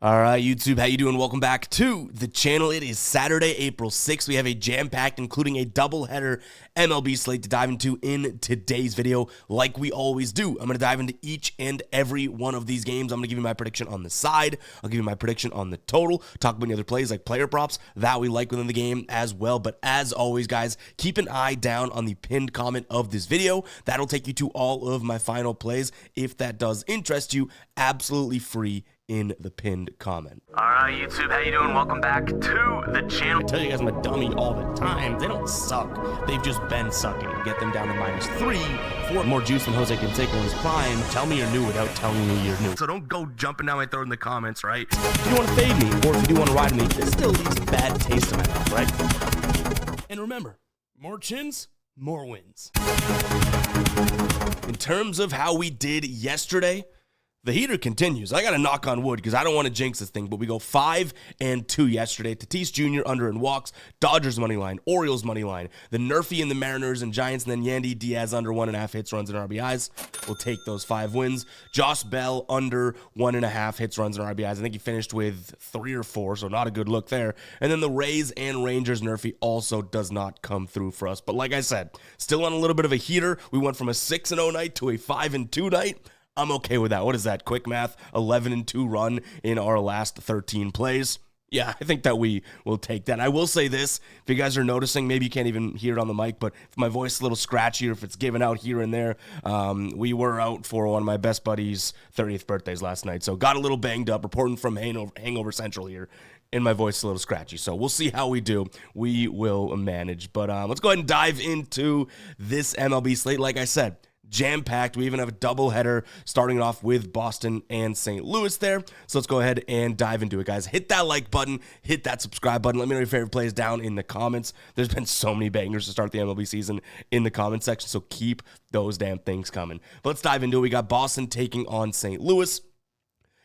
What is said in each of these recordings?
All right, YouTube, how you doing? Welcome back to the channel. It is Saturday, April 6th. We have a jam-packed, including a doubleheader MLB slate to dive into in today's video, like we always do. I'm going to dive into each and every one of these games. I'm going to give you my prediction on the side. I'll give you my prediction on the total, talk about any other plays like player props that we like within the game as well. But as always, guys, keep an eye down on the pinned comment of this video. That'll take you to all of my final plays. If that does interest you, absolutely free in the pinned comment. All right, YouTube, how you doing? Welcome back to the channel. I tell you guys I'm a dummy all the time. They don't suck. They've just been sucking. Get them down to -3, 4 more juice than Jose Canseco in his prime. Tell me you're new without telling me you're new. So don't go jumping down my throat in the comments, right? If you want to fade me, or if you do want to ride me, this still leaves a bad taste in my mouth, right? And remember, more chins, more wins. In terms of how we did yesterday, the heater continues. I got to knock on wood because I don't want to jinx this thing, but we go 5-2 yesterday. Tatis Jr. under in walks, Dodgers money line, Orioles money line, the Nerfy and the Mariners and Giants, and then Yandy Diaz under 1.5 hits, runs, and RBIs. We'll take those 5 wins. Josh Bell under 1.5 hits, runs, and RBIs. I think he finished with 3 or 4, so not a good look there. And then the Rays and Rangers Nerfy also does not come through for us. But like I said, still on a little bit of a heater. We went from a 6-0 night to a 5-2 night. I'm okay with that. What is that? Quick math, 11-2 run in our last 13 plays. Yeah, I think that we will take that. I will say this, if you guys are noticing, maybe you can't even hear it on the mic, but if my voice is a little scratchy or if it's given out here and there, we were out for one of my best buddies' 30th birthdays last night, so got a little banged up, reporting from Hangover Central here, and my voice is a little scratchy, so we'll see how we do. We will manage, but let's go ahead and dive into this MLB slate. Like I said, jam-packed. We even have a doubleheader starting off with Boston and St. Louis there. So let's go ahead and dive into it, guys. Hit that like button. Hit that subscribe button. Let me know your favorite plays down in the comments. There's been so many bangers to start the MLB season in the comment section, so keep those damn things coming. But let's dive into it. We got Boston taking on St. Louis.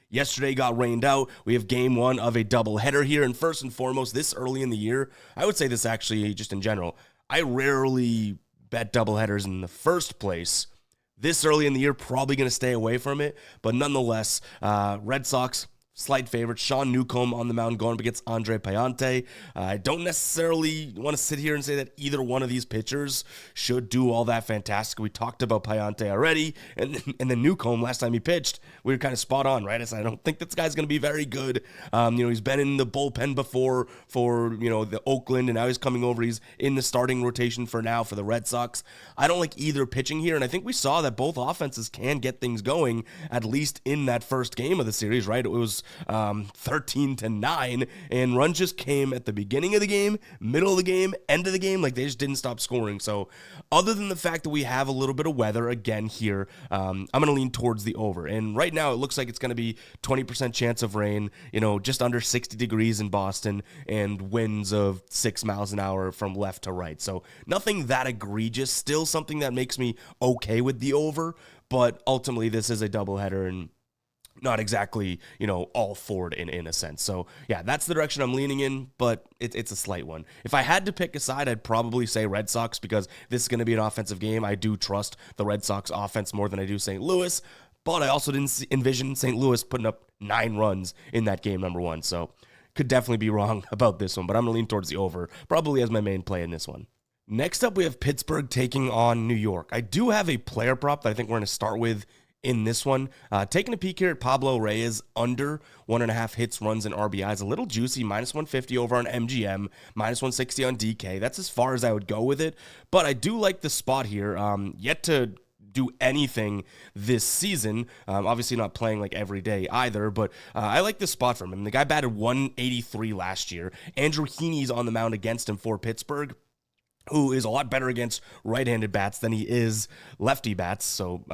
Yesterday got rained out. We have game 1 of a doubleheader here. And first and foremost, this early in the year, I would say this actually just in general, I rarely bet doubleheaders in the first place. This early in the year, probably going to stay away from it. But nonetheless, Red Sox, slight favorite. Sean Newcomb on the mound going up against Andre Payante. I don't necessarily want to sit here and say that either one of these pitchers should do all that fantastic. We talked about Payante already. And then Newcomb, last time he pitched, we were kind of spot on, right? I said, I don't think this guy's going to be very good. He's been in the bullpen before for, the Oakland, and now he's coming over. He's in the starting rotation for now for the Red Sox. I don't like either pitching here, and I think we saw that both offenses can get things going, at least in that first game of the series, right? It was 13-9, and runs just came at the beginning of the game, middle of the game, end of the game. Like, they just didn't stop scoring. So other than the fact that we have a little bit of weather again here, I'm going to lean towards the over. And right now it looks like it's going to be 20% chance of rain, just under 60 degrees in Boston, and winds of 6 miles an hour from left to right. So nothing that egregious, still something that makes me okay with the over, but ultimately this is a doubleheader and not exactly, all forward in a sense. So, yeah, that's the direction I'm leaning in, but it's a slight one. If I had to pick a side, I'd probably say Red Sox because this is going to be an offensive game. I do trust the Red Sox offense more than I do St. Louis, but I also didn't envision St. Louis putting up 9 runs in that game, number 1. So, could definitely be wrong about this one, but I'm going to lean towards the over, probably as my main play in this one. Next up, we have Pittsburgh taking on New York. I do have a player prop that I think we're going to start with in this one. Taking a peek here at Pablo Reyes, under 1.5 hits, runs, and RBIs. A little juicy, -150 over on MGM, -160 on DK. That's as far as I would go with it, but I do like the spot here. Yet to do anything this season. Obviously not playing like every day either, but I like this spot from him. The guy batted 183 last year. Andrew Heaney's on the mound against him for Pittsburgh, who is a lot better against right-handed bats than he is lefty bats, so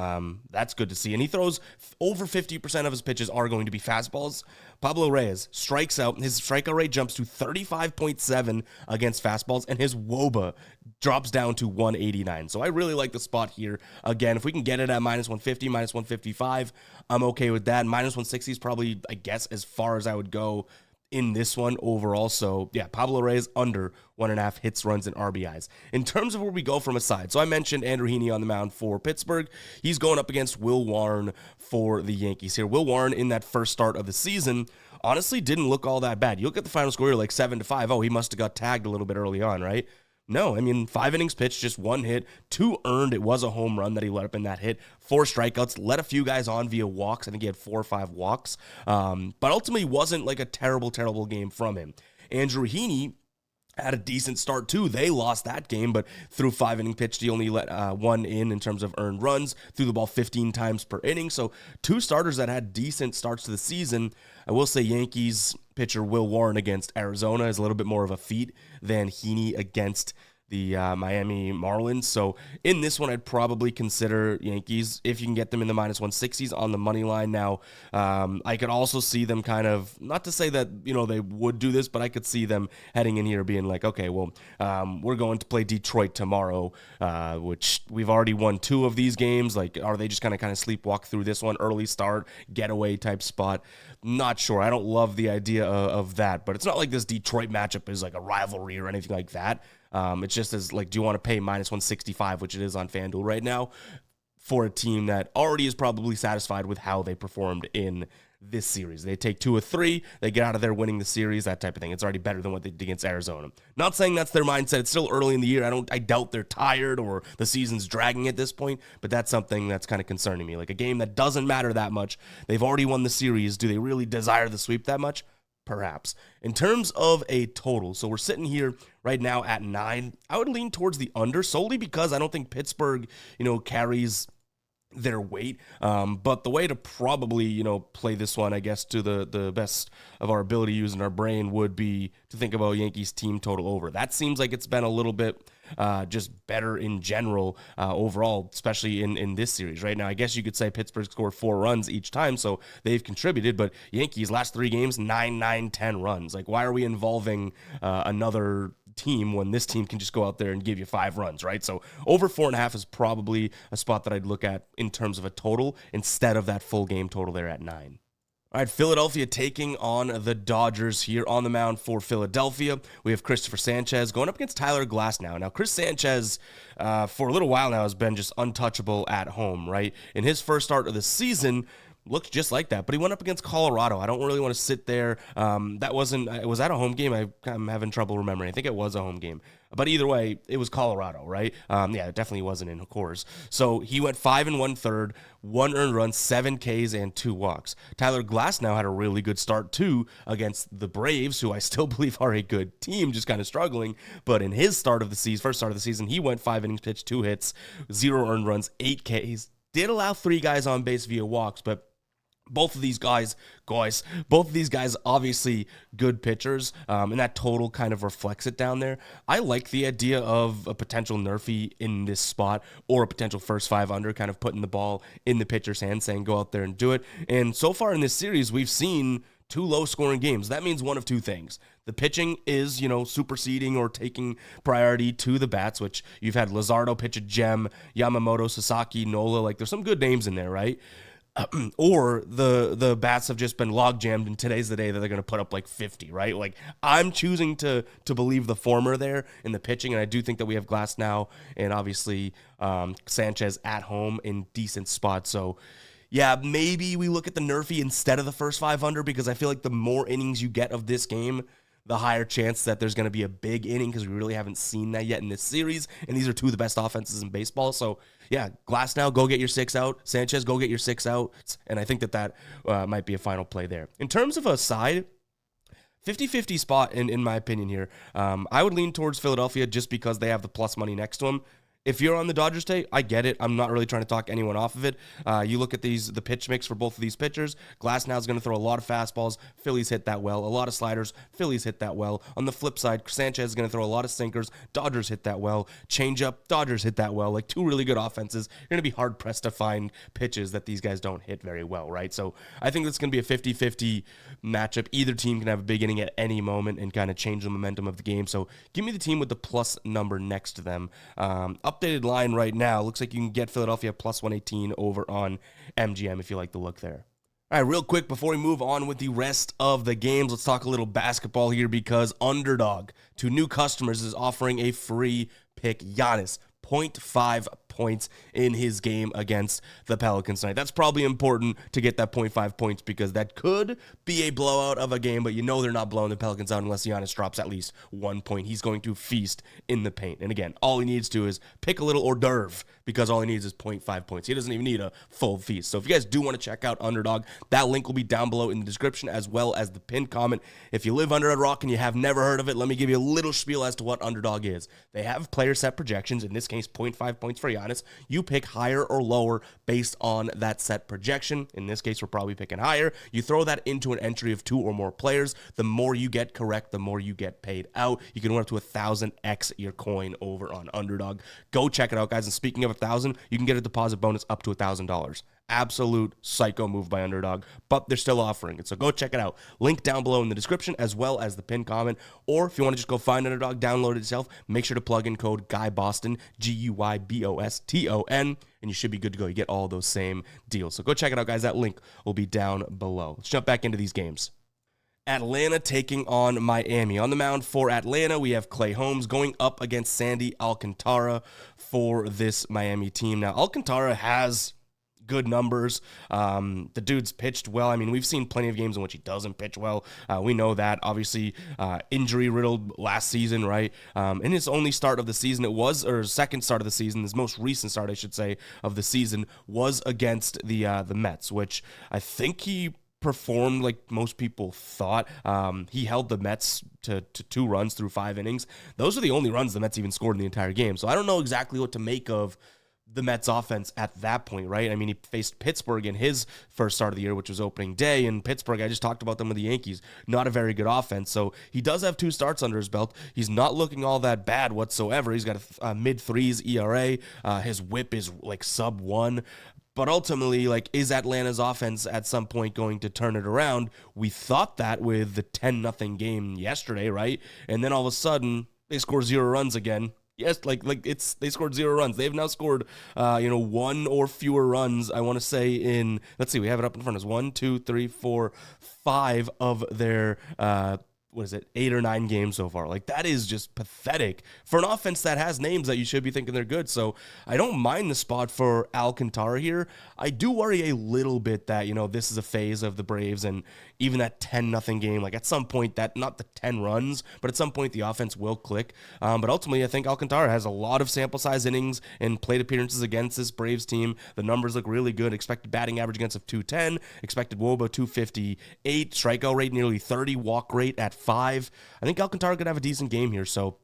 that's good to see. And he throws over 50% of his pitches are going to be fastballs. Pablo Reyes strikes out. His strikeout rate jumps to 35.7 against fastballs, and his WOBA drops down to 189. So I really like the spot here. Again, if we can get it at -150, -155, I'm okay with that. -160 is probably, I guess, as far as I would go in this one overall. So yeah, Pablo Reyes under 1.5 hits, runs, and RBIs. In terms of where we go from a side, so I mentioned Andrew Heaney on the mound for Pittsburgh. He's going up against Will Warren for the Yankees here. Will Warren in that first start of the season honestly didn't look all that bad. You look at the final score, you're like 7-5. Oh, he must have got tagged a little bit early on, right? No, I mean, 5 innings pitched, just 1 hit, 2 earned. It was a home run that he let up in that hit. 4 strikeouts, let a few guys on via walks. I think he had 4 or 5 walks. But ultimately wasn't like a terrible, terrible game from him. Andrew Heaney had a decent start too. They lost that game, but through 5 inning pitched, he only let 1 in terms of earned runs, threw the ball 15 times per inning. So 2 starters that had decent starts to the season. I will say Yankees pitcher Will Warren against Arizona is a little bit more of a feat than Heaney against the Miami Marlins. So in this one, I'd probably consider Yankees if you can get them in the minus 160s on the money line. Now, I could also see them kind of, not to say that, they would do this, but I could see them heading in here being like, okay, well, we're going to play Detroit tomorrow, which we've already won 2 of these games. Like, are they just kind of sleepwalk through this one, early start, getaway type spot? Not sure. I don't love the idea of that, but it's not like this Detroit matchup is like a rivalry or anything like that. It's just as like, do you want to pay minus 165, which it is on FanDuel right now, for a team that already is probably satisfied with how they performed in this series? They take 2 of 3, they get out of there winning the series, that type of thing. It's already better than what they did against Arizona. Not saying that's their mindset. It's still early in the year. I doubt they're tired or the season's dragging at this point, but that's something that's kind of concerning me. Like a game that doesn't matter that much. They've already won the series. Do they really desire the sweep that much? Perhaps. In terms of a total, so we're sitting here right now at 9. I would lean towards the under solely because I don't think Pittsburgh, carries their weight. But the way to probably, play this one, I guess, to the best of our ability using our brain would be to think about Yankees team total over. That seems like it's been a little bit just better in general overall, especially in this series right now. I guess you could say Pittsburgh scored 4 runs each time, so they've contributed, but Yankees last 3 games, 9, 10 runs. Like, why are we involving another team when this team can just go out there and give you 5 runs, right? So over 4.5 is probably a spot that I'd look at in terms of a total instead of that full game total there at 9. All right, Philadelphia taking on the Dodgers here on the mound for Philadelphia. We have Christopher Sanchez going up against Tyler Glasnow. Now, Chris Sanchez, for a little while now, has been just untouchable at home, right? In his first start of the season, looked just like that, but he went up against Colorado. I don't really want to sit there. Was that a home game? I'm having trouble remembering. I think it was a home game. But either way, it was Colorado, right? Yeah, it definitely wasn't in Coors. So he went 5 1/3, 1 earned run, 7 Ks, and 2 walks. Tyler Glasnow had a really good start, too, against the Braves, who I still believe are a good team, just kind of struggling. But in his first start of the season, he went 5 innings pitched, 2 hits, 0 earned runs, 8 Ks. Did allow 3 guys on base via walks, but both of these guys, obviously good pitchers, and that total kind of reflects it down there. I like the idea of a potential nerfy in this spot or a potential first 5 under, kind of putting the ball in the pitcher's hand, saying go out there and do it. And so far in this series, we've seen 2 low-scoring games. That means one of 2 things. The pitching is, superseding or taking priority to the bats, which you've had Luzardo pitch a gem, Yamamoto, Sasaki, Nola. Like, there's some good names in there, right? Or the bats have just been log jammed, and today's the day that they're going to put up like 50, right? Like, I'm choosing to believe the former there in the pitching, and I do think that we have Glasnow and obviously Sanchez at home in decent spots. So, yeah, maybe we look at the nerfy instead of the first 5 under, because I feel like the more innings you get of this game, the higher chance that there's going to be a big inning, because we really haven't seen that yet in this series, and these are 2 of the best offenses in baseball. So, yeah, Glasnow, go get your 6 out. Sanchez, go get your 6 out, and I think that might be a final play there. In terms of a side, 50-50 spot, in my opinion here, I would lean towards Philadelphia just because they have the plus money next to them. If you're on the Dodgers take, I get it. I'm not really trying to talk anyone off of it. You look at the pitch mix for both of these pitchers. Glasnow is going to throw a lot of fastballs. Phillies hit that well. A lot of sliders. Phillies hit that well. On the flip side, Sanchez is going to throw a lot of sinkers. Dodgers hit that well. Changeup. Dodgers hit that well. Like, 2 really good offenses. You're going to be hard-pressed to find pitches that these guys don't hit very well, right? So I think it's going to be a 50-50 matchup. Either team can have a big inning at any moment and kind of change the momentum of the game. So give me the team with the plus number next to them. Updated line right now, looks like you can get Philadelphia plus 118 over on MGM if you like the look there. All right, real quick before we move on with the rest of the games, let's talk a little basketball here, because Underdog to new customers is offering a free pick. Giannis, 0.5 points in his game against the Pelicans tonight. That's probably important to get that 0.5 points because that could be a blowout of a game, but you know they're not blowing the Pelicans out unless Giannis drops at least 1 point. He's going to feast in the paint. And again, all he needs to is pick a little hors d'oeuvre because all he needs is 0.5 points. He doesn't even need a full feast. So if you guys do want to check out Underdog, that link will be down below in the description as well as the pinned comment. If you live under a rock and you have never heard of it, let me give you a little spiel as to what Underdog is. They have player set projections, in this case 0.5 points for Giannis. You pick higher or lower based on that set projection. In this case, we're probably picking higher. You throw that into an entry of 2 or more players. The more you get correct, the more you get paid out. You can win up to 1,000x your coin over on Underdog. Go check it out, guys. And speaking of 1,000, you can get a deposit bonus up to $1,000. Absolute psycho move by Underdog, but they're still offering it. So go check it out. Link down below in the description as well as the pinned comment. Or if you want to just go find Underdog, download it yourself, make sure to plug in code GUYBOSTON, GUYBOSTON, and you should be good to go. You get all those same deals. So go check it out, guys. That link will be down below. Let's jump back into these games. Atlanta taking on Miami. On the mound for Atlanta, we have Clay Holmes going up against Sandy Alcantara for this Miami team. Now, Alcantara has good numbers. The dude's pitched well. I mean, we've seen plenty of games in which he doesn't pitch well. We know that. Obviously, injury-riddled last season, right? In his only start of the season, or second start of the season, his most recent start, I should say, of the season, was against the Mets, which I think he performed like most people thought. He held the Mets to 2 runs through 5 innings. Those are the only runs the Mets even scored in the entire game. So I don't know exactly what to make of the Mets offense at that point, right? I mean, he faced Pittsburgh in his first start of the year, which was opening day, and Pittsburgh, I just talked about them with the Yankees, not a very good offense. So he does have 2 starts under his belt. He's not looking all that bad whatsoever. He's got a mid-3s ERA. His whip is like sub-1. But ultimately, like, is Atlanta's offense at some point going to turn it around? We thought that with the 10-0 game yesterday, right? And then all of a sudden, they score 0 runs again. Yes, they scored 0 runs. They've now scored, 1 or fewer runs, I want to say, in, let's see, we have it up in front of us, 1, 2, 3, 4, 5 of their, 8 or 9 games so far. Like, that is just pathetic for an offense that has names that you should be thinking they're good. So I don't mind the spot for Alcantara here. I do worry a little bit that, this is a phase of the Braves and even that 10-0 game, like at some point that, not the 10 runs, but at some point the offense will click. But ultimately, I think Alcantara has a lot of sample size innings and plate appearances against this Braves team. The numbers look really good. Expected batting average against of 210, expected WOBA 258, strikeout rate nearly 30, walk rate at 5. I think Alcantara could have a decent game here. So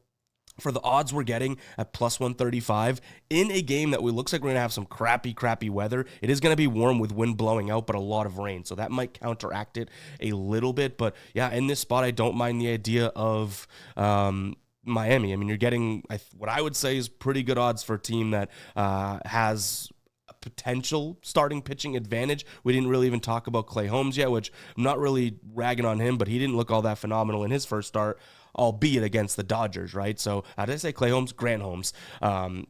for the odds we're getting at plus 135 in a game that looks like we're going to have some crappy weather. It is going to be warm with wind blowing out, but a lot of rain. So that might counteract it a little bit. But yeah, in this spot, I don't mind the idea of Miami. I mean, you're getting what I would say is pretty good odds for a team that has potential starting pitching advantage. We didn't really even talk about Clay Holmes yet, which I'm not really ragging on him, but he didn't look all that phenomenal in his first start, albeit against the Dodgers, right? So did I say Clay Holmes? Grant Holmes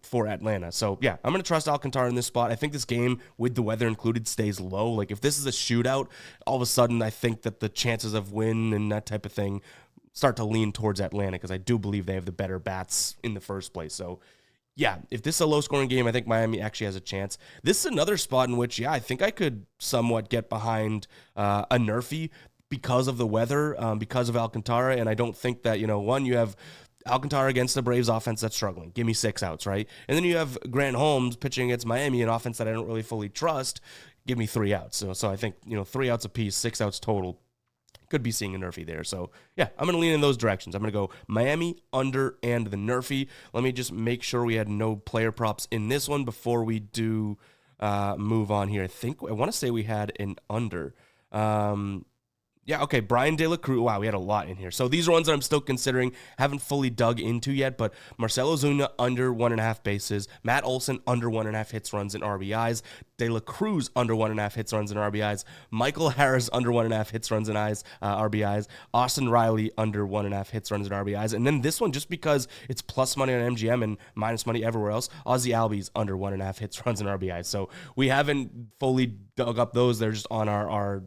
for Atlanta. So yeah, I'm going to trust Alcantara in this spot. I think this game, with the weather included, stays low. Like if this is a shootout, all of a sudden I think that the chances of win and that type of thing start to lean towards Atlanta because I do believe they have the better bats in the first place. So yeah, if this is a low-scoring game, I think Miami actually has a chance. This is another spot in which, yeah, I think I could somewhat get behind a Nerfy because of the weather, because of Alcantara, and I don't think that, one, you have Alcantara against the Braves offense that's struggling. Give me 6 outs, right? And then you have Grant Holmes pitching against Miami, an offense that I don't really fully trust. Give me 3 outs. So I think, 3 outs apiece, 6 outs total. Could be seeing a Nerfy there. So, yeah, I'm going to lean in those directions. I'm going to go Miami, under, and the Nerfy. Let me just make sure we had no player props in this one before we do move on here. I want to say we had an under. Yeah, okay, Brian De La Cruz. Wow, we had a lot in here. So these are ones that I'm still considering. Haven't fully dug into yet, but Marcell Ozuna under 1.5 bases. Matt Olson under 1.5 hits, runs, and RBIs. De La Cruz under 1.5 hits, runs, and RBIs. Michael Harris under 1.5 hits, runs, and RBIs. Austin Riley under 1.5 hits, runs, and RBIs. And then this one, just because it's plus money on MGM and minus money everywhere else, Ozzy Albies under 1.5 hits, runs, and RBIs. So we haven't fully dug up those. They're just on our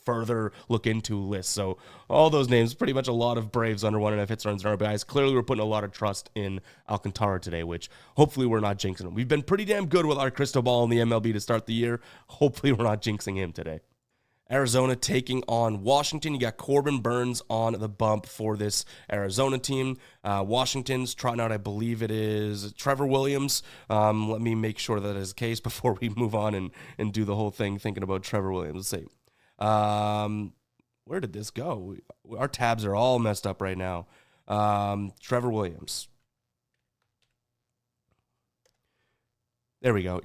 further look into list. So all those names, pretty much a lot of Braves under 1.5 hits, runs, and RBIs. Clearly, we're putting a lot of trust in Alcantara today, which hopefully we're not jinxing him. We've been pretty damn good with our crystal ball in the MLB to start the year. Hopefully, we're not jinxing him today. Arizona taking on Washington. You got Corbin Burns on the bump for this Arizona team. Washington's trotting out, I believe it is Trevor Williams. Let me make sure that is the case before we move on and do the whole thing thinking about Trevor Williams. Let's see. Where did this go? Our tabs are all messed up right now. Trevor Williams. There we go.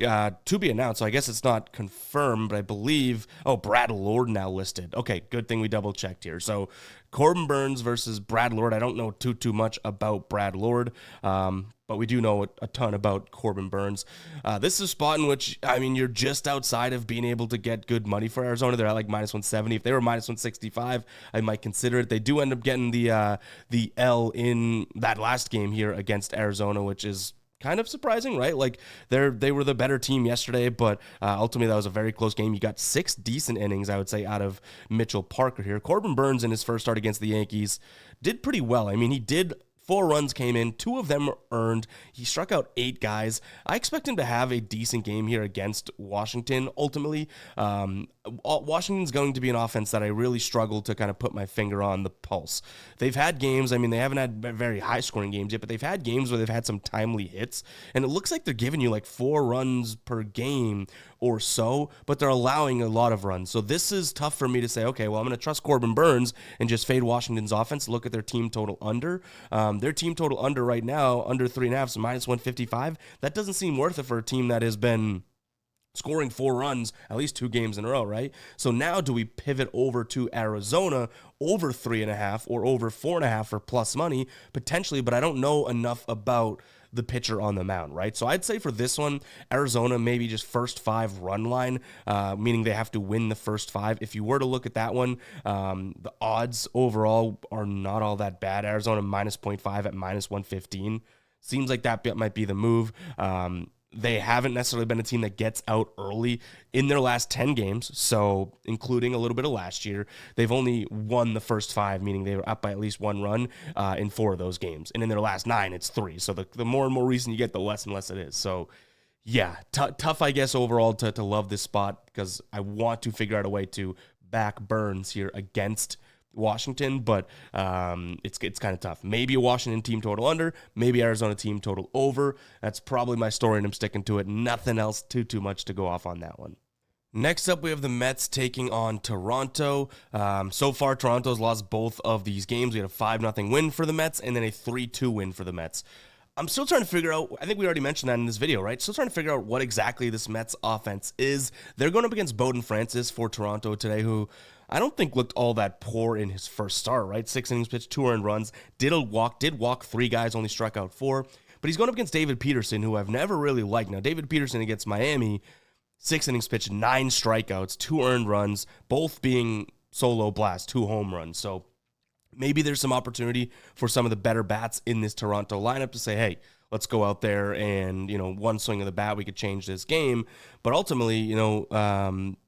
To be announced. So I guess it's not confirmed, but I believe, Brad Lord now listed. Okay, good thing we double checked here. So Corbin Burns versus Brad Lord. I don't know too much about Brad Lord, but we do know a ton about Corbin Burns. This is a spot in which, I mean, you're just outside of being able to get good money for Arizona. They're at like minus 170. If they were minus 165, I might consider it. They do end up getting the L in that last game here against Arizona, which is kind of surprising, right? Like they were the better team yesterday, but ultimately that was a very close game. You got 6 decent innings, I would say, out of Mitchell Parker here. Corbin Burns in his first start against the Yankees did pretty well. I mean, he did 4 runs came in, 2 of them earned. He struck out 8 guys. I expect him to have a decent game here against Washington. Ultimately, Washington's going to be an offense that I really struggle to kind of put my finger on the pulse. They've had games, I mean, they haven't had very high-scoring games yet, but they've had games where they've had some timely hits, and it looks like they're giving you like 4 runs per game or so, but they're allowing a lot of runs. So this is tough for me to say, okay, well, I'm going to trust Corbin Burns and just fade Washington's offense. Look at their team total under. Their team total under right now, under 3.5, so minus 155. That doesn't seem worth it for a team that has been scoring 4 runs at least 2 games in a row, right? So now do we pivot over to Arizona over 3.5 or over 4.5 for plus money? Potentially, but I don't know enough about the pitcher on the mound, right? So I'd say for this one, Arizona maybe just first 5 run line, meaning they have to win the first 5. If you were to look at that one, the odds overall are not all that bad. Arizona minus 0.5 at minus 115. Seems like that might be the move. They haven't necessarily been a team that gets out early in their last 10 games, so including a little bit of last year. They've only won the first 5, meaning they were up by at least 1 run in 4 of those games. And in their last 9, it's 3. So the more and more recent you get, the less and less it is. So, yeah, tough, I guess, overall to love this spot because I want to figure out a way to back Burns here against Washington, but it's kind of tough. Maybe a Washington team total under, maybe Arizona team total over. That's probably my story, and I'm sticking to it. Nothing else too much to go off on that one. Next up, we have the Mets taking on Toronto. So far, Toronto's lost both of these games. We had a 5-0 win for the Mets and then a 3-2 win for the Mets. I'm still trying to figure out, I think we already mentioned that in this video, right? Still trying to figure out what exactly this Mets offense is. They're going up against Bowden Francis for Toronto today, who I don't think looked all that poor in his first start, right? 6 innings pitched, 2 earned runs, did walk 3 guys, only struck out 4. But he's going up against David Peterson, who I've never really liked. Now, David Peterson against Miami, 6 innings pitched, 9 strikeouts, 2 earned runs, both being solo blast, 2 home runs. So maybe there's some opportunity for some of the better bats in this Toronto lineup to say, hey, let's go out there and, one swing of the bat, we could change this game. But ultimately,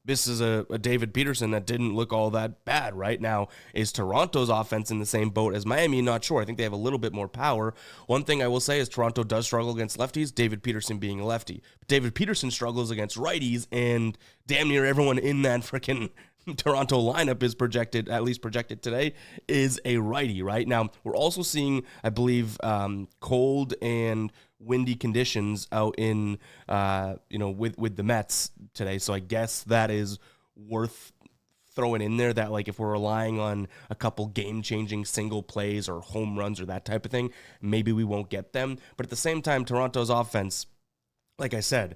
this is a David Peterson that didn't look all that bad right now. Is Toronto's offense in the same boat as Miami? Not sure. I think they have a little bit more power. One thing I will say is Toronto does struggle against lefties, David Peterson being a lefty. But David Peterson struggles against righties, and damn near everyone in that freaking Toronto lineup is projected today, is a righty, right? Now, we're also seeing, I believe, cold and windy conditions out in, with the Mets today. So I guess that is worth throwing in there, that like if we're relying on a couple game-changing single plays or home runs or that type of thing, maybe we won't get them. But at the same time, Toronto's offense, like I said,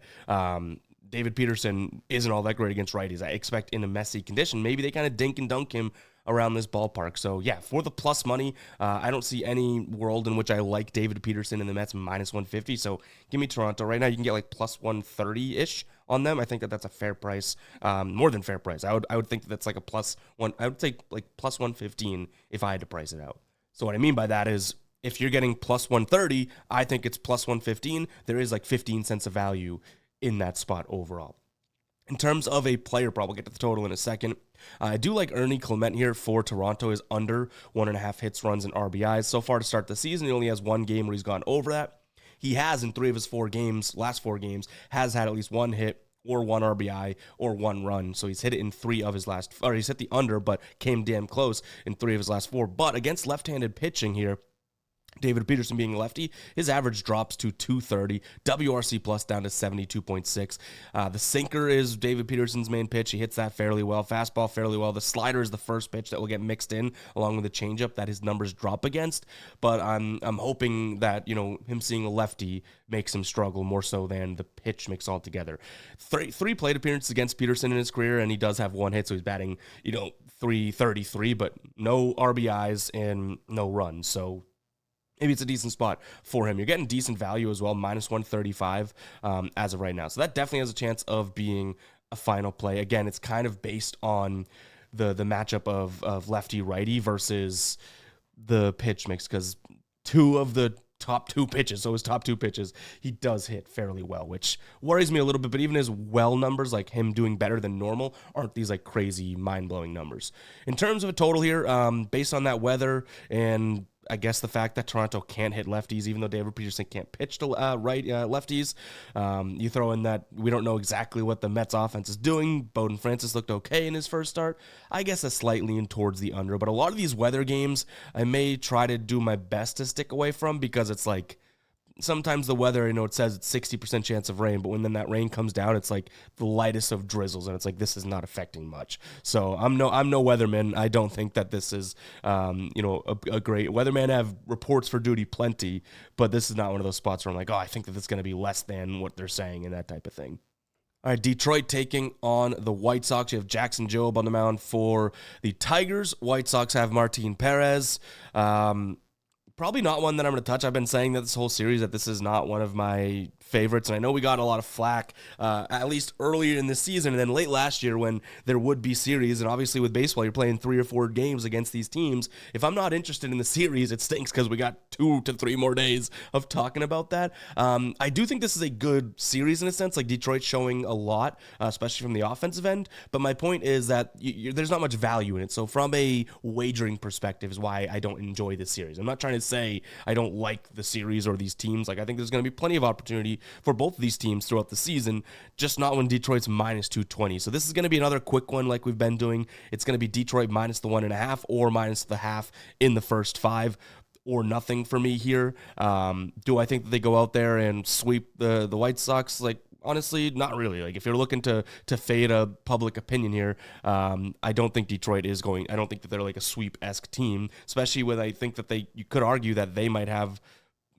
David Peterson isn't all that great against righties. I expect in a messy condition, maybe they kind of dink and dunk him around this ballpark. So, yeah, for the plus money, I don't see any world in which I like David Peterson and the Mets minus 150. So, give me Toronto. Right now, you can get like plus 130-ish on them. I think that's a fair price, more than fair price. I would think that's like a plus one. I would take like plus 115 if I had to price it out. So, what I mean by that is if you're getting plus 130, I think it's plus 115. There is like 15 cents of value in that spot overall. In terms of a player prop, we'll get to the total in a second. I do like Ernie Clement here for Toronto. Is under 1.5 hits, runs, and RBIs. So far to start the season, he only has one game where he's gone over that. He has, in 3 of his last four games, has had at least one hit or one RBI or one run. So he's hit it in 3 of his last, or he's hit the under, but came damn close in 3 of his last 4. But against left-handed pitching here, David Peterson being lefty, his average drops to 230, WRC plus down to 72.6. The sinker is David Peterson's main pitch. He hits that fairly well. Fastball fairly well. The slider is the first pitch that will get mixed in along with the changeup that his numbers drop against. But I'm hoping that, him seeing a lefty makes him struggle more so than the pitch mix altogether. Three plate appearances against Peterson in his career, and he does have one hit, so he's batting, 333, but no RBIs and no runs. So maybe it's a decent spot for him. You're getting decent value as well, minus 135 as of right now. So that definitely has a chance of being a final play. Again, it's kind of based on the matchup of lefty-righty versus the pitch mix, because 2 of the top 2 pitches, so his top 2 pitches, he does hit fairly well, which worries me a little bit, but even his well numbers, like him doing better than normal, aren't these like crazy mind-blowing numbers. In terms of a total here, based on that weather and I guess the fact that Toronto can't hit lefties, even though David Peterson can't pitch to lefties. You throw in that we don't know exactly what the Mets offense is doing. Bowden Francis looked okay in his first start. I guess a slight lean towards the under, but a lot of these weather games I may try to do my best to stick away from, because it's like sometimes the weather, it says it's 60% chance of rain, but when then that rain comes down, it's like the lightest of drizzles, and it's like, this is not affecting much. So I'm no weatherman. I don't think that this is, a great weatherman. Have reports for duty plenty, but this is not one of those spots where I'm like, I think that it's going to be less than what they're saying and that type of thing. All right, Detroit taking on the White Sox. You have Jackson Jobe on the mound for the Tigers. White Sox have Martin Perez. Probably not one that I'm going to touch. I've been saying that this whole series that this is not one of my favorites, and I know we got a lot of flack, at least earlier in the season and then late last year when there would be series, and obviously with baseball, you're playing 3 or 4 games against these teams. If I'm not interested in the series, it stinks because we got 2 to 3 more days of talking about that. I do think this is a good series in a sense, like Detroit's showing a lot, especially from the offensive end, but my point is that there's not much value in it, so from a wagering perspective is why I don't enjoy this series. I'm not trying to say I don't like the series or these teams. Like, I think there's going to be plenty of opportunity for both of these teams throughout the season, just not when Detroit's minus 220. So this is going to be another quick one like we've been doing. It's going to be Detroit minus the 1.5 or minus the half in the first 5, or nothing for me here. Do I think that they go out there and sweep the White Sox? Like, honestly, not really. Like, if you're looking to fade a public opinion here, I don't think Detroit is going. I don't think that they're like a sweep-esque team, especially when I think that you could argue that they might have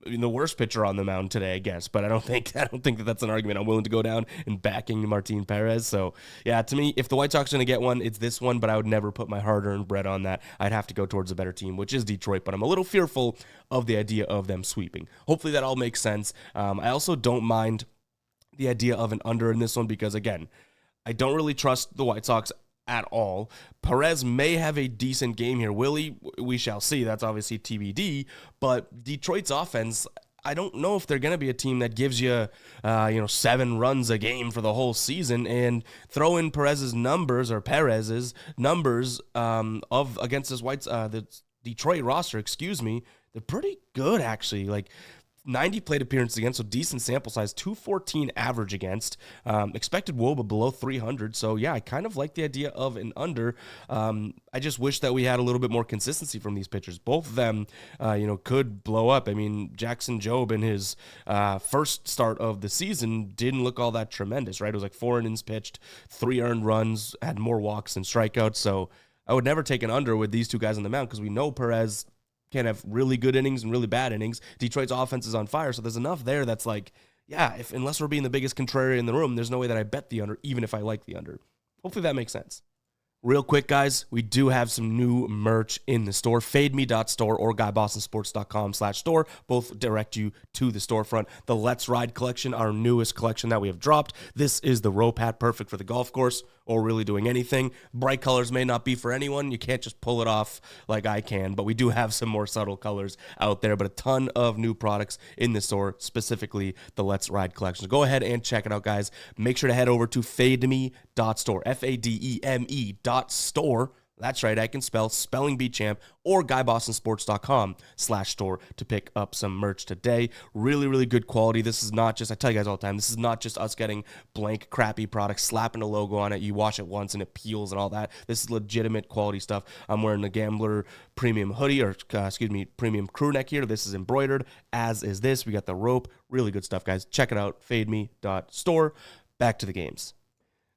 the worst pitcher on the mound today, I guess. But I don't think that that's an argument I'm willing to go down and backing Martin Perez. So yeah, to me, if the White Sox are going to get one, it's this one. But I would never put my hard-earned bread on that. I'd have to go towards a better team, which is Detroit. But I'm a little fearful of the idea of them sweeping. Hopefully that all makes sense. I also don't mind the idea of an under in this one because, again, I don't really trust the White Sox at all. Perez may have a decent game here. Will he? We shall see. That's obviously TBD. But Detroit's offense, I don't know if they're going to be a team that gives you, 7 runs a game for the whole season. And throw in Perez's numbers of against the Detroit roster. They're pretty good actually. Like, 90 plate appearances against, so decent sample size, 214 average against, expected WOBA below 300. So yeah, I kind of like the idea of an under. I just wish that we had a little bit more consistency from these pitchers. Both of them, could blow up. I mean, Jackson Jobe in his first start of the season didn't look all that tremendous, right? It was like 4 innings pitched, 3 earned runs, had more walks than strikeouts. So I would never take an under with these 2 guys on the mound because we know Perez can have really good innings and really bad innings. Detroit's offense is on fire, so there's enough there that's like, yeah, unless we're being the biggest contrarian in the room, there's no way that I bet the under, even if I like the under. Hopefully that makes sense. Real quick, guys, we do have some new merch in the store. FadeMe.store or GuyBostonSports.com/store. Both direct you to the storefront. The Let's Ride collection, our newest collection that we have dropped. This is the rope hat, perfect for the golf course or really doing anything. Bright colors may not be for anyone. You can't just pull it off like I can, but we do have some more subtle colors out there, but a ton of new products in the store, specifically the Let's Ride collection. So go ahead and check it out, guys. Make sure to head over to fademe.store, FADEME.store. That's right, I can spell Spelling Bee Champ, or GuyBostonSports.com/store to pick up some merch today. Really, really good quality. This is not just, I tell you guys all the time, this is not just us getting blank, crappy products, slapping a logo on it, you wash it once and it peels and all that. This is legitimate quality stuff. I'm wearing the Gambler Premium hoodie, or Premium crew neck here. This is embroidered, as is this. We got the rope. Really good stuff, guys. Check it out, fademe.store. Back to the games.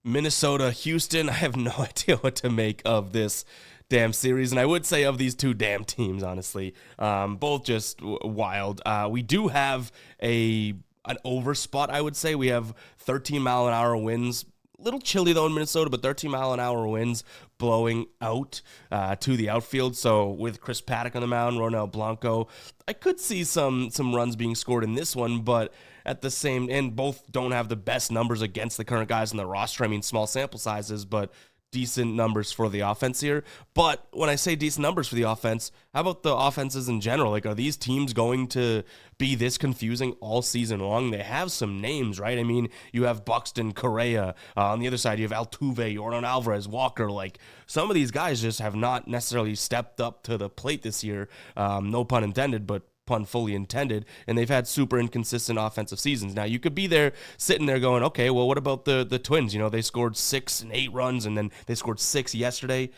Minnesota, Houston, I have no idea what to make of this damn series, and I would say of these two damn teams, honestly. Both just wild. We do have an over spot, I would say. We have 13-mile-an-hour winds. Little chilly, though, in Minnesota, but 13-mile-an-hour winds blowing out to the outfield. So with Chris Paddock on the mound, Ronel Blanco, I could see some runs being scored in this one, but at the same end, both don't have the best numbers against the current guys in the roster. I mean, small sample sizes, but decent numbers for the offense here. But when I say decent numbers for the offense, how about the offenses in general? Like, are these teams going to be this confusing all season long? They have some names, right? I mean, you have Buxton, Correa. On the other side, you have Altuve, Yordan Alvarez, Walker. Like, some of these guys just have not necessarily stepped up to the plate this year. No pun intended, but pun fully intended, and they've had super inconsistent offensive seasons. Now, you could be there, sitting there going, okay, well, what about the Twins? You know, they scored 6 and 8 runs, and then they scored 6 yesterday.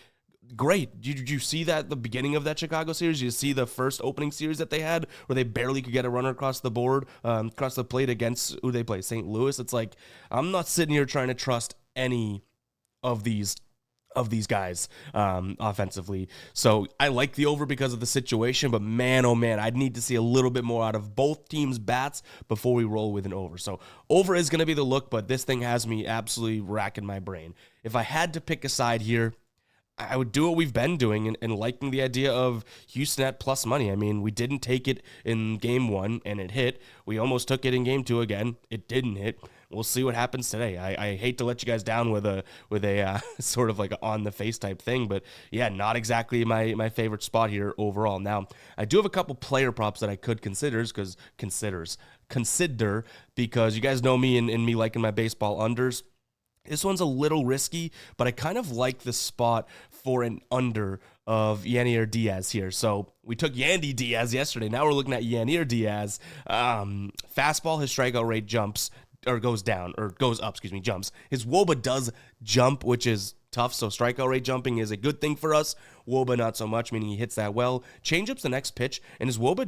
Great. Did you see that at the beginning of that Chicago series? You see the first opening series that they had where they barely could get a runner across the board, across the plate against who they play, St. Louis? It's like, I'm not sitting here trying to trust any of these guys offensively. So I like the over because of the situation, but man, oh man, I'd need to see a little bit more out of both teams' bats before we roll with an over. So over is going to be the look, but this thing has me absolutely racking my brain. If I had to pick a side here, I would do what we've been doing and liking the idea of Houston at plus money. I mean, we didn't take it in game 1 and it hit. We almost took it in game 2 again. It didn't hit. We'll see what happens today. I hate to let you guys down with a sort of like a on the face type thing, but yeah, not exactly my favorite spot here overall. Now, I do have a couple player props that I could consider because you guys know me and me liking my baseball unders. This one's a little risky, but I kind of like the spot for an under of Yanier Diaz here. So we took Yandy Diaz yesterday. Now we're looking at Yanier Diaz. Fastball, his strikeout rate jumps jumps. His WOBA does jump, which is tough, so strikeout rate jumping is a good thing for us. WOBA not so much, meaning he hits that well. Changeup's the next pitch, and his WOBA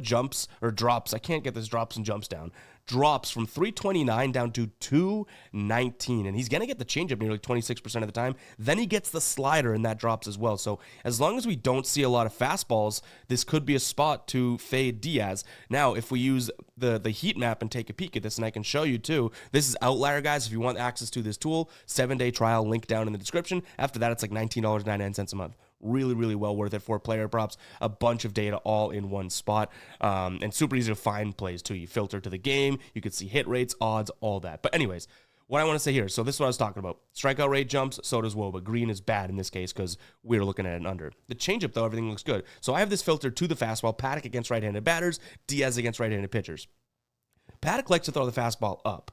drops. I can't get this drops and jumps down. Drops from 329 down to 219, and he's going to get the changeup nearly 26% of the time. Then he gets the slider, and that drops as well. So as long as we don't see a lot of fastballs, this could be a spot to fade Diaz. Now, if we use the heat map and take a peek at this, and I can show you too, this is Outlier, guys. If you want access to this tool, 7-day trial, link down in the description. After that, it's like $19.99 a month. Really, really well worth it for player props. A bunch of data all in one spot. And super easy to find plays too. You filter to the game. You can see hit rates, odds, all that. But anyways, what I want to say here. So this is what I was talking about. Strikeout rate jumps, so does WOBA. Green is bad in this case because we're looking at an under. The changeup, though, everything looks good. So I have this filter to the fastball. Paddock against right-handed batters. Diaz against right-handed pitchers. Paddock likes to throw the fastball up.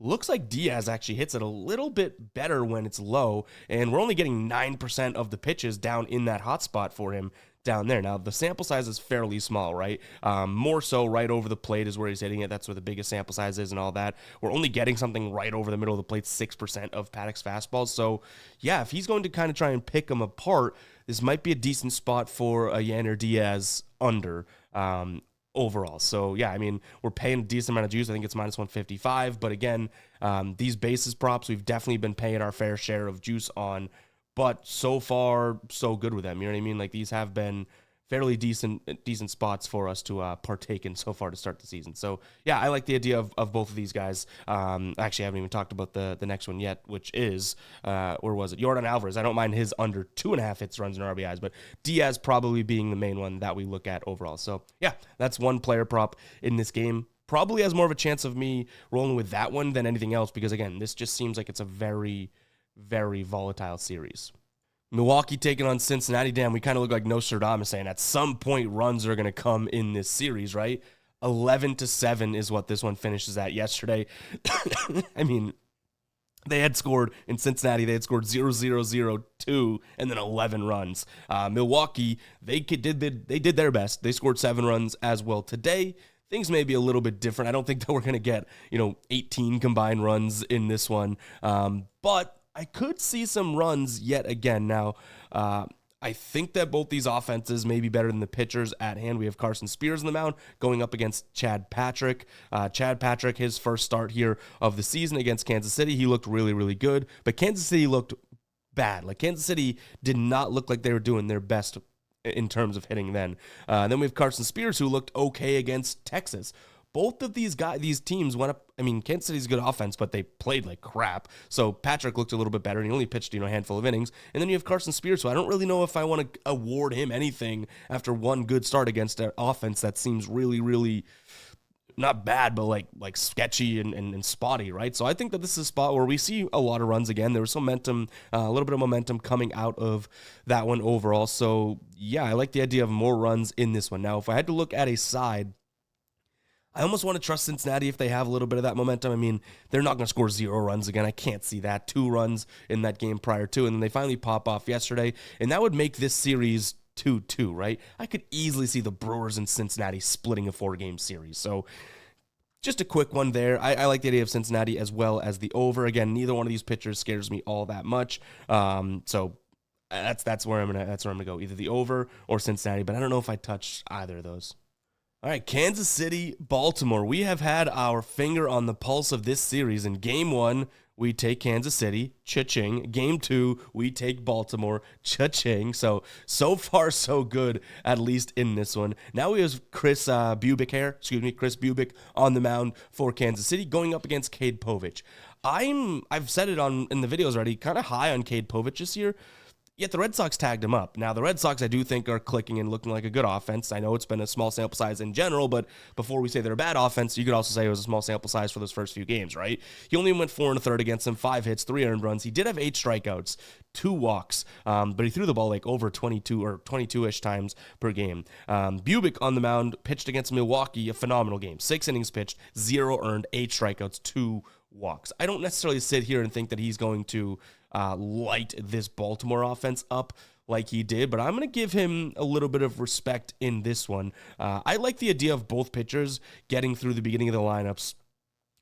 Looks like Diaz actually hits it a little bit better when it's low, and we're only getting 9% of the pitches down in that hot spot for him down there. Now, the sample size is fairly small, right? More so right over the plate is where he's hitting it. That's where the biggest sample size is and all that. We're only getting something right over the middle of the plate, 6% of Paddock's fastballs. So, yeah, if he's going to kind of try and pick them apart, this might be a decent spot for a Yanier Diaz under. Overall. So, yeah, I mean, we're paying a decent amount of juice. I think it's minus 155. But again, these basis props, we've definitely been paying our fair share of juice on. But so far, so good with them. You know what I mean? Like, these have been fairly decent spots for us to partake in so far to start the season. So, yeah, I like the idea of both of these guys. Actually, I haven't even talked about the next one yet, which is, where was it? Yordan Alvarez. I don't mind his under 2.5 hits, runs, and RBIs, but Diaz probably being the main one that we look at overall. So, yeah, that's one player prop in this game. Probably has more of a chance of me rolling with that one than anything else because, again, this just seems like it's a very very volatile series. Milwaukee taking on Cincinnati. Damn, we kind of look like Nostradamus saying at some point runs are going to come in this series, right? 11-7 is what this one finishes at yesterday. I mean, they had scored in Cincinnati, they had scored 0-0-0-2 and then 11 runs. Milwaukee, they did their best. They scored 7 runs as well today. Things may be a little bit different. I don't think that we're going to get, 18 combined runs in this one. But I could see some runs yet again. Now, I think that both these offenses may be better than the pitchers at hand. We have Carson Spears on the mound going up against Chad Patrick. Chad Patrick, his first start here of the season against Kansas City, he looked really, really good. But Kansas City looked bad. Like, Kansas City did not look like they were doing their best in terms of hitting then. Then we have Carson Spears, who looked okay against Texas. Both of these teams went up. I mean, Kansas City's good offense, but they played like crap. So Patrick looked a little bit better, and he only pitched, a handful of innings. And then you have Carson Spears, so I don't really know if I want to award him anything after one good start against an offense that seems really, really not bad, but like sketchy and spotty, right? So I think that this is a spot where we see a lot of runs again. There was some momentum, a little bit of momentum coming out of that one overall. So yeah, I like the idea of more runs in this one. Now, if I had to look at a side, I almost want to trust Cincinnati if they have a little bit of that momentum. I mean, they're not going to score 0 runs again. I can't see that. 2 runs in that game prior to, and then they finally pop off yesterday, and that would make this series 2-2, right? I could easily see the Brewers and Cincinnati splitting a 4-game series. So just a quick one there. I like the idea of Cincinnati as well as the over. Again, neither one of these pitchers scares me all that much. So that's where I'm gonna go, either the over or Cincinnati. But I don't know if I touch either of those. All right, Kansas City, Baltimore. We have had our finger on the pulse of this series. In Game 1, we take Kansas City, cha-ching. Game 2, we take Baltimore, cha-ching. So far, so good, at least in this one. Now we have Chris Bubic on the mound for Kansas City, going up against Cade Povich. I've said it in the videos already, kind of high on Cade Povich this year. Yet the Red Sox tagged him up. Now, the Red Sox, I do think, are clicking and looking like a good offense. I know it's been a small sample size in general, but before we say they're a bad offense, you could also say it was a small sample size for those first few games, right? He only went 4 1/3 against them, 5 hits, 3 earned runs. He did have 8 strikeouts, 2 walks, but he threw the ball like over 22-ish times per game. Bubic on the mound pitched against Milwaukee, a phenomenal game. 6 innings pitched, 0 earned, 8 strikeouts, 2 walks. I don't necessarily sit here and think that he's going to light this Baltimore offense up like he did, but I'm going to give him a little bit of respect in this one. I like the idea of both pitchers getting through the beginning of the lineups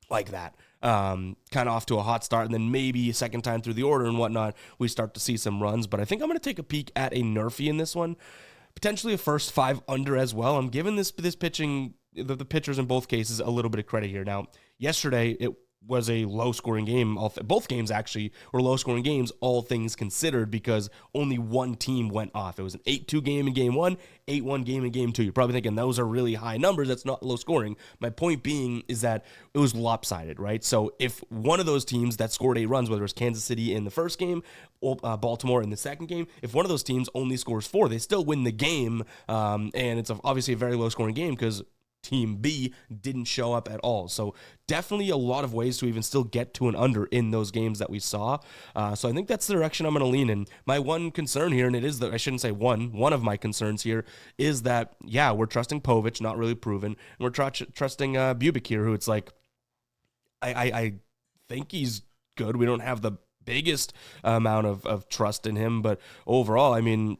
like that. Kind of off to a hot start, and then maybe a second time through the order and whatnot, we start to see some runs. But I think I'm going to take a peek at a Nerfy in this one. Potentially a first 5 under as well. I'm giving this pitching, the pitchers in both cases, a little bit of credit here. Now, yesterday, it was a low-scoring game. Both games, actually, were low-scoring games, all things considered, because only one team went off. It was an 8-2 game in Game 1, 8-1 game in Game 2. You're probably thinking those are really high numbers. That's not low-scoring. My point being is that it was lopsided, right? So if one of those teams that scored 8 runs, whether it was Kansas City in the first game, or Baltimore in the second game, if one of those teams only scores 4, they still win the game, and it's obviously a very low-scoring game because Team B didn't show up at all. So definitely a lot of ways to even still get to an under in those games that we saw. So I think that's the direction I'm going to lean in. My one concern here, and it is that I shouldn't say one of my concerns here is that, yeah, we're trusting Povich, not really proven. And we're trusting Bubic here, who it's like, I think he's good. We don't have the biggest amount of trust in him, but overall, I mean,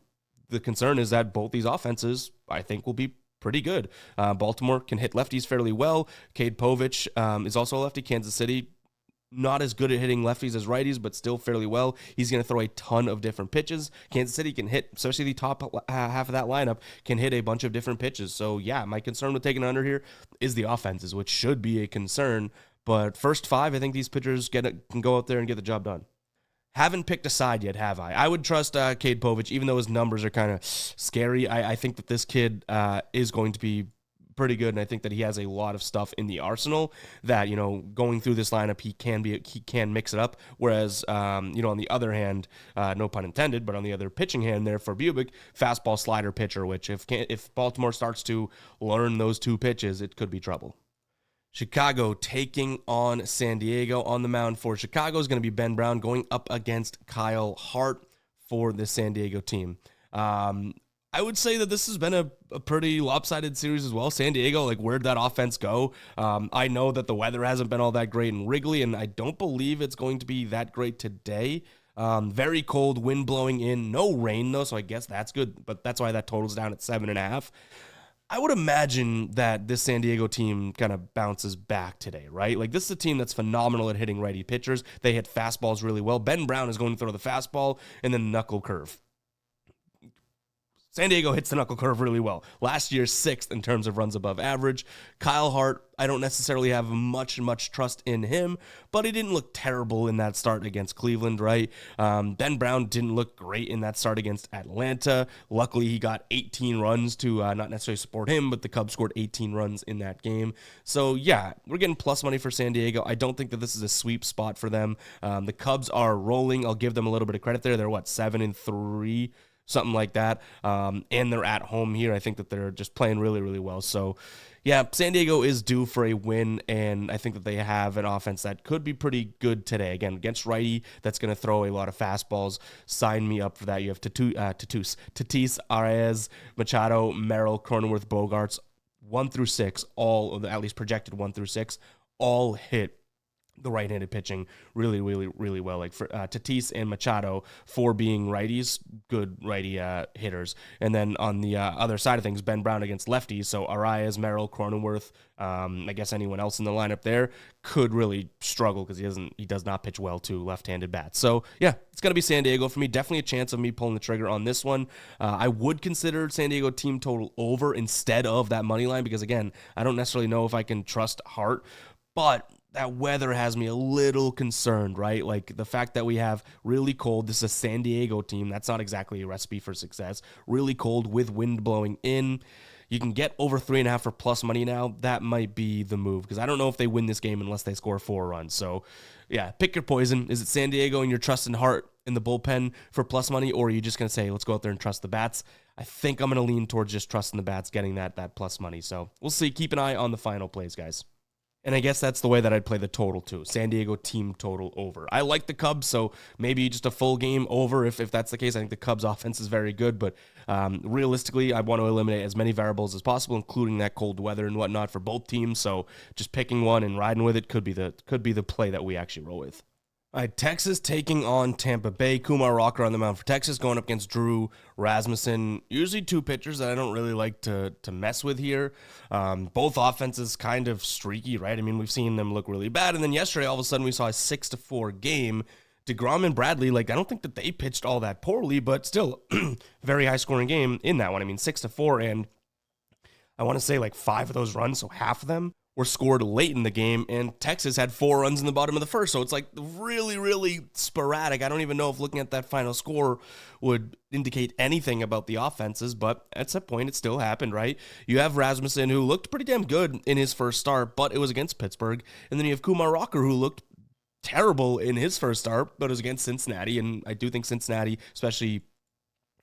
the concern is that both these offenses, I think, will be pretty good. Baltimore can hit lefties fairly well. Cade Povich is also a lefty. Kansas City, not as good at hitting lefties as righties, but still fairly well. He's going to throw a ton of different pitches. Kansas City can hit, especially the top half of that lineup, can hit a bunch of different pitches. So, yeah, my concern with taking under here is the offenses, which should be a concern. But first 5, I think these pitchers can go out there and get the job done. Haven't picked a side yet, have I? I would trust Cade Povich, even though his numbers are kind of scary. I think that this kid is going to be pretty good, and I think that he has a lot of stuff in the arsenal that, going through this lineup, he can mix it up. Whereas, on the other hand, no pun intended, but on the other pitching hand there for Bubic, fastball slider pitcher, which if Baltimore starts to learn those 2 pitches, it could be trouble. Chicago taking on San Diego. On the mound for Chicago is going to be Ben Brown going up against Kyle Hart for the San Diego team. I would say that this has been a pretty lopsided series as well. San Diego, like, where'd that offense go? I know that the weather hasn't been all that great in Wrigley, and I don't believe it's going to be that great today. Very cold, wind blowing in, no rain though, so I guess that's good, but that's why that totals down at 7.5. I would imagine that this San Diego team kind of bounces back today, right? Like, this is a team that's phenomenal at hitting righty pitchers. They hit fastballs really well. Ben Brown is going to throw the fastball and then knuckle curve. San Diego hits the knuckle curve really well. Last year, 6th in terms of runs above average. Kyle Hart, I don't necessarily have much trust in him, but he didn't look terrible in that start against Cleveland, right? Ben Brown didn't look great in that start against Atlanta. Luckily, he got 18 runs to not necessarily support him, but the Cubs scored 18 runs in that game. So, yeah, we're getting plus money for San Diego. I don't think that this is a sweep spot for them. The Cubs are rolling. I'll give them a little bit of credit there. They're, 7-3? Something like that, and they're at home here. I think that they're just playing really well. So, yeah, San Diego is due for a win, and I think that they have an offense that could be pretty good today. Again, against righty, that's going to throw a lot of fastballs. Sign me up for that. You have Tatis, Arias, Machado, Merrill, Cronenworth, Bogarts, 1 through 6, all, at least projected 1 through 6, all hit the right-handed pitching really well. Like, for Tatis and Machado, for being righties, good righty hitters. And then on the other side of things, Ben Brown against lefties, so Arias, Merrill, Cronenworth, I guess anyone else in the lineup there could really struggle because he does not pitch well to left-handed bats. So, yeah, it's going to be San Diego for me. Definitely a chance of me pulling the trigger on this one. I would consider San Diego team total over instead of that money line because, again, I don't necessarily know if I can trust Hart, but that weather has me a little concerned, right? Like, the fact that we have really cold, this is a San Diego team, that's not exactly a recipe for success. Really cold with wind blowing in. You can get over 3.5 for plus money now. That might be the move because I don't know if they win this game unless they score 4 runs. So, yeah, pick your poison. Is it San Diego and you're trusting Hart in the bullpen for plus money, or are you just going to say, let's go out there and trust the bats? I think I'm going to lean towards just trusting the bats, getting that plus money. So, we'll see. Keep an eye on the final plays, guys. And I guess that's the way that I'd play the total too. San Diego team total over. I like the Cubs, so maybe just a full game over if that's the case. I think the Cubs offense is very good, but realistically, I want to eliminate as many variables as possible, including that cold weather and whatnot for both teams. So just picking one and riding with it could be the play that we actually roll with. All right, Texas taking on Tampa Bay. Kumar Rocker on the mound for Texas, going up against Drew Rasmussen. Usually two pitchers that I don't really like to mess with here. Both offenses kind of streaky, right? I mean, we've seen them look really bad, and then yesterday, all of a sudden, we saw a 6-4 game. DeGrom and Bradley, I don't think that they pitched all that poorly, but still, very high-scoring game in that one. I mean, 6-4, and I want to say 5 of those runs, so half of them, were scored late in the game, and Texas had 4 runs in the bottom of the first, so it's really sporadic. I don't even know if looking at that final score would indicate anything about the offenses, but at some point it still happened, right? You have Rasmussen, who looked pretty damn good in his first start, but it was against Pittsburgh, and then you have Kumar Rocker, who looked terrible in his first start, but it was against Cincinnati, and I do think Cincinnati, especially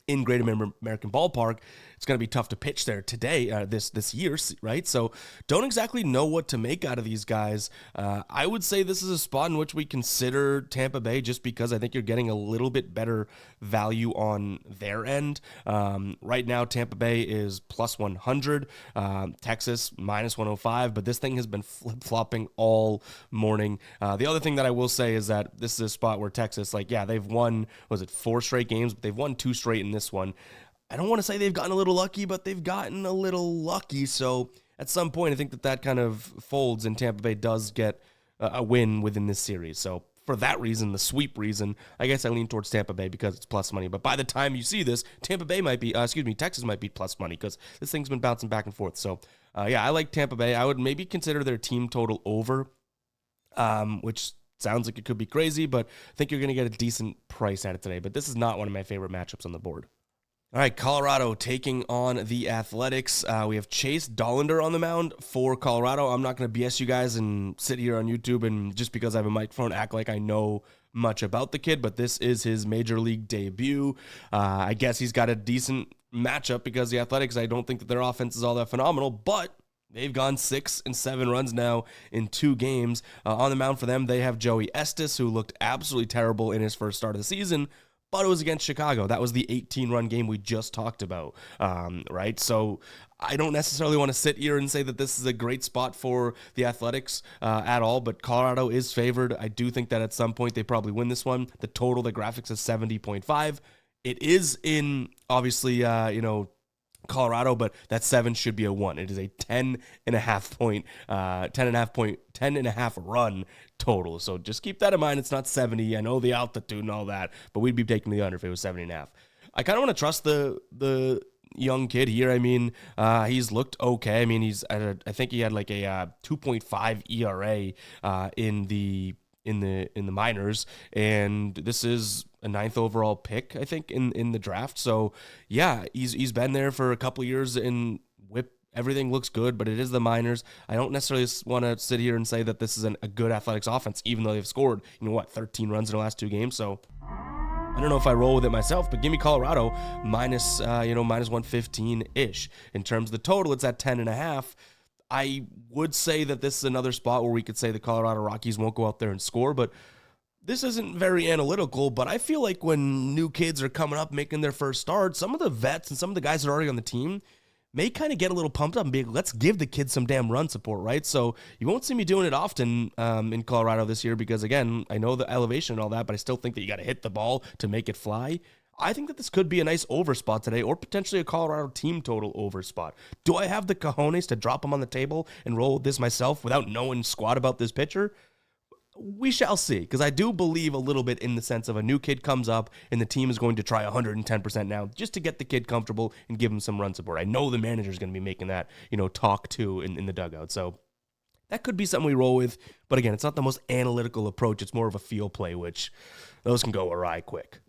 in Great American Ballpark, it's going to be tough to pitch there today, this year, right? So don't exactly know what to make out of these guys. I would say this is a spot in which we consider Tampa Bay just because I think you're getting a little bit better value on their end. Right now, Tampa Bay is plus 100, Texas minus 105, but this thing has been flip-flopping all morning. The other thing that I will say is that this is a spot where Texas, they've won, 4 straight games, but they've won 2 straight in this one. I don't want to say they've gotten a little lucky, but they've gotten a little lucky. So at some point, I think that kind of folds and Tampa Bay does get a win within this series. So for that reason, the sweep reason, I guess I lean towards Tampa Bay because it's plus money. But by the time you see this, Texas might be plus money because this thing's been bouncing back and forth. So yeah, I like Tampa Bay. I would maybe consider their team total over, which sounds like it could be crazy, but I think you're going to get a decent price at it today. But this is not one of my favorite matchups on the board. All right, Colorado taking on the Athletics. We have Chase Dollander on the mound for Colorado. I'm not going to BS you guys and sit here on YouTube and just because I have a microphone act like I know much about the kid, but this is his major league debut. I guess he's got a decent matchup because the Athletics, I don't think that their offense is all that phenomenal, but They've gone 6 and 7 runs now in 2 games. On the mound for them, they have Joey Estes, who looked absolutely terrible in his first start of the season, but it was against Chicago. That was the 18-run game we just talked about, right? So I don't necessarily want to sit here and say that this is a great spot for the Athletics at all, but Colorado is favored. I do think that at some point they probably win this one. The total, the graphics is 70.5. It is in, obviously, Colorado, but that 7 should be a 1. It is a 10 and a half run total. So just keep that in mind. It's not 70. I know the altitude and all that, but we'd be taking the under if it was 70 and a half. I kind of want to trust the young kid here. I mean, he's looked okay. I mean, I think he had like a 2.5 ERA in the minors, and this is a 9th overall pick, I think, in the draft. So yeah, he's been there for a couple years in whip. Everything looks good, but it is the minors. I don't necessarily want to sit here and say that this is a good Athletics offense, even though they've scored, 13 runs in the last 2 games. So I don't know if I roll with it myself, but give me Colorado minus 115-ish. In terms of the total, it's at 10.5. I would say that this is another spot where we could say the Colorado Rockies won't go out there and score, but this isn't very analytical, but I feel like when new kids are coming up, making their first start, some of the vets and some of the guys that are already on the team may kind of get a little pumped up and be like, let's give the kids some damn run support, right? So you won't see me doing it often in Colorado this year because, again, I know the elevation and all that, but I still think that you got to hit the ball to make it fly. I think that this could be a nice over spot today, or potentially a Colorado team total over spot. Do I have the cojones to drop them on the table and roll this myself without knowing squat about this pitcher? We shall see, because I do believe a little bit in the sense of a new kid comes up and the team is going to try 110% now just to get the kid comfortable and give him some run support. I know the manager is going to be making that, talk to in the dugout. So that could be something we roll with. But again, it's not the most analytical approach. It's more of a feel play, which those can go awry quick.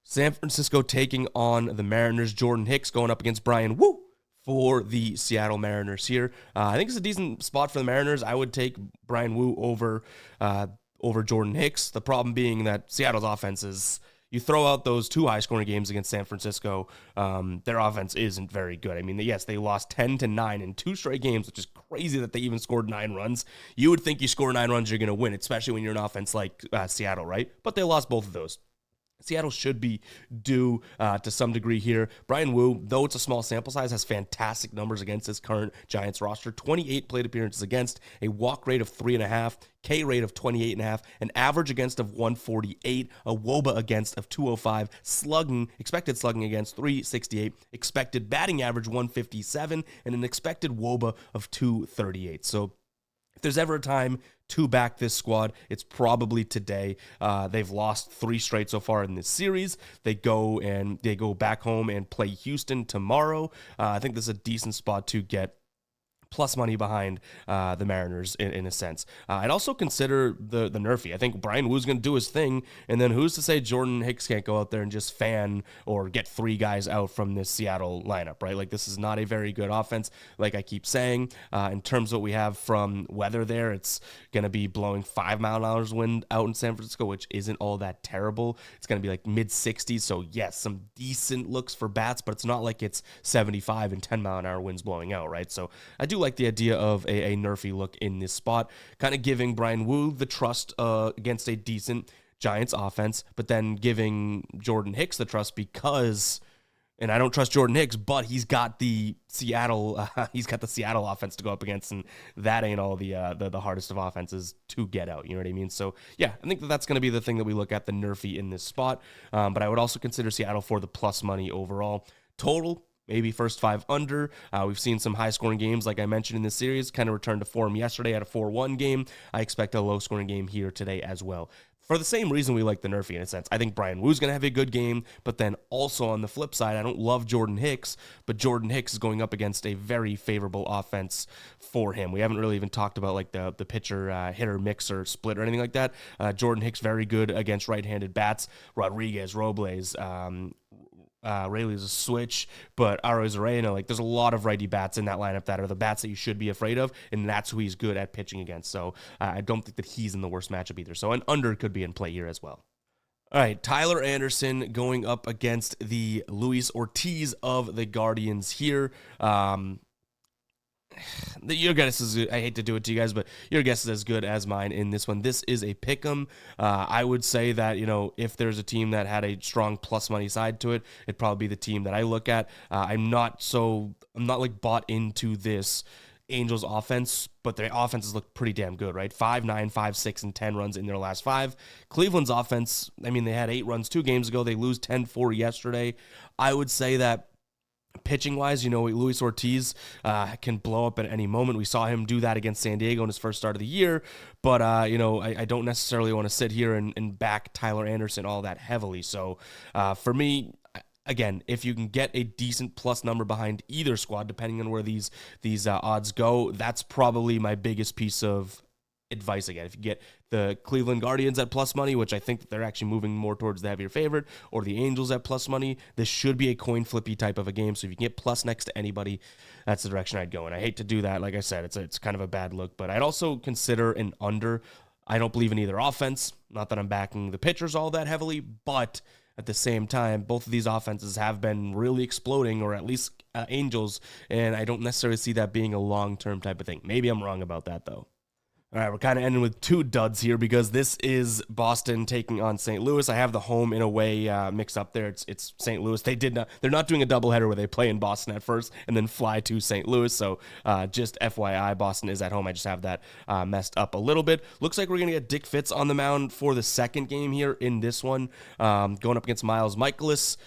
San Francisco taking on the Mariners. Jordan Hicks going up against Brian Wu for the Seattle Mariners here. I think it's a decent spot for the Mariners. I would take Brian Wu over Jordan Hicks. The problem being that Seattle's offense is, you throw out those 2 high-scoring games against San Francisco, their offense isn't very good. I mean, yes, they lost 10-9 in 2 straight games, which is crazy that they even scored 9 runs. You would think you score 9 runs, you're going to win, especially when you're an offense like Seattle, right? But they lost both of those. Seattle should be due to some degree here. Brian Wu, though it's a small sample size, has fantastic numbers against his current Giants roster. 28 plate appearances against, a walk rate of 3.5, K rate of 28.5, an average against of 148, a WOBA against of 205, expected slugging against 368, expected batting average 157, and an expected WOBA of 238. So if there's ever a time to back this squad, it's probably today. They've lost 3 straight so far in this series. They go back home and play Houston tomorrow. I think this is a decent spot to get plus money behind the Mariners in a sense. I'd also consider the Nerfy. I think Brian Wu's going to do his thing, and then who's to say Jordan Hicks can't go out there and just fan or get 3 guys out from this Seattle lineup, right? Like, this is not a very good offense, like I keep saying. In terms of what we have from weather there, it's going to be blowing 5-mile-an-hour wind out in San Francisco, which isn't all that terrible. It's going to be like mid-60s, so yes, some decent looks for bats, but it's not like it's 75 and 10-mile-an-hour winds blowing out, right? So I do like the idea of a nerfy look in this spot, kind of giving Brian Wu the trust against a decent Giants offense, but then giving Jordan Hicks the trust because, and I don't trust Jordan Hicks, but he's got the Seattle offense to go up against, and that ain't all the hardest of offenses to get out. You know what I mean? So yeah, I think that's going to be the thing that we look at, the nerfy in this spot. But I would also consider Seattle for the plus money overall. Total, maybe first 5 under. We've seen some high-scoring games, like I mentioned in this series, kind of returned to form yesterday at a 4-1 game. I expect a low-scoring game here today as well. For the same reason we like the nerfy in a sense. I think Brian Wu's going to have a good game, but then also on the flip side, I don't love Jordan Hicks, but Jordan Hicks is going up against a very favorable offense for him. We haven't really even talked about like the pitcher hitter mix or split or anything like that. Jordan Hicks very good against right-handed bats. Rodriguez, Robles, Rayleigh's a switch, but Arozarena, like there's a lot of righty bats in that lineup that are the bats that you should be afraid of, and that's who he's good at pitching against. So I don't think that he's in the worst matchup either. So an under could be in play here as well. All right, Tyler Anderson going up against the Luis Ortiz of the Guardians here. your guess is, I hate to do it to you guys, but your guess is as good as mine in this one. This is a pick 'em. I would say that, if there's a team that had a strong plus money side to it, it'd probably be the team that I look at. I'm not like bought into this Angels offense, but their offenses look pretty damn good, right? 5, 9, 5, 6, and 10 runs in their last 5. Cleveland's offense, I mean, they had 8 runs 2 games ago. They lose 10-4 yesterday. I would say that pitching-wise, Luis Ortiz can blow up at any moment. We saw him do that against San Diego in his first start of the year, but, I don't necessarily want to sit here and back Tyler Anderson all that heavily. So for me, again, if you can get a decent plus number behind either squad, depending on where these odds go, that's probably my biggest piece of advice. Again, if you get the Cleveland Guardians at plus money, which I think that they're actually moving more towards the heavier favorite, or the Angels at plus money, this should be a coin flippy type of a game. So if you can get plus next to anybody, that's the direction I'd go. And I hate to do that. Like I said, it's kind of a bad look, but I'd also consider an under. I don't believe in either offense. Not that I'm backing the pitchers all that heavily, but at the same time, both of these offenses have been really exploding, or at least Angels, and I don't necessarily see that being a long-term type of thing. Maybe I'm wrong about that, though. All right, we're kind of ending with 2 duds here because this is Boston taking on St. Louis. I have the home and away mixed up there. It's St. Louis. They're not doing a doubleheader where they play in Boston at first and then fly to St. Louis. So just FYI, Boston is at home. I just have that messed up a little bit. Looks like we're gonna get Dick Fitz on the mound for the second game here in this one, going up against Miles Michaelis.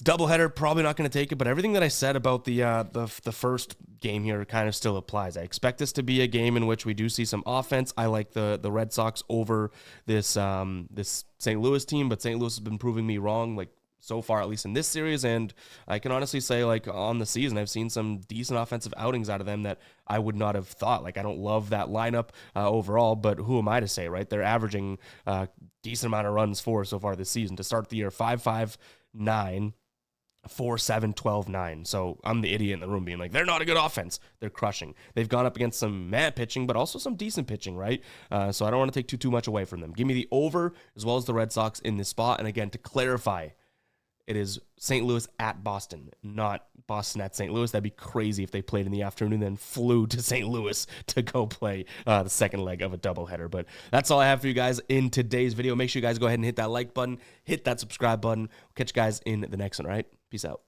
Doubleheader, probably not going to take it, but everything that I said about the first game here kind of still applies. I expect this to be a game in which we do see some offense. I like the Red Sox over this St. Louis team, but St. Louis has been proving me wrong, like so far, at least in this series, and I can honestly say, like, on the season, I've seen some decent offensive outings out of them that I would not have thought. Like, I don't love that lineup overall, but who am I to say, right? They're averaging a decent amount of runs for so far this season. To start the year, 5-5-9. 4-7, 12-9. So I'm the idiot in the room being like, they're not a good offense. They're crushing. They've gone up against some mad pitching, but also some decent pitching, right? So I don't want to take too much away from them. Give me the over as well as the Red Sox in this spot. And again, to clarify, it is St. Louis at Boston, not Boston at St. Louis. That'd be crazy if they played in the afternoon and then flew to St. Louis to go play the second leg of a doubleheader. But that's all I have for you guys in today's video. Make sure you guys go ahead and hit that like button, hit that subscribe button. We'll catch you guys in the next one, all right? Peace out.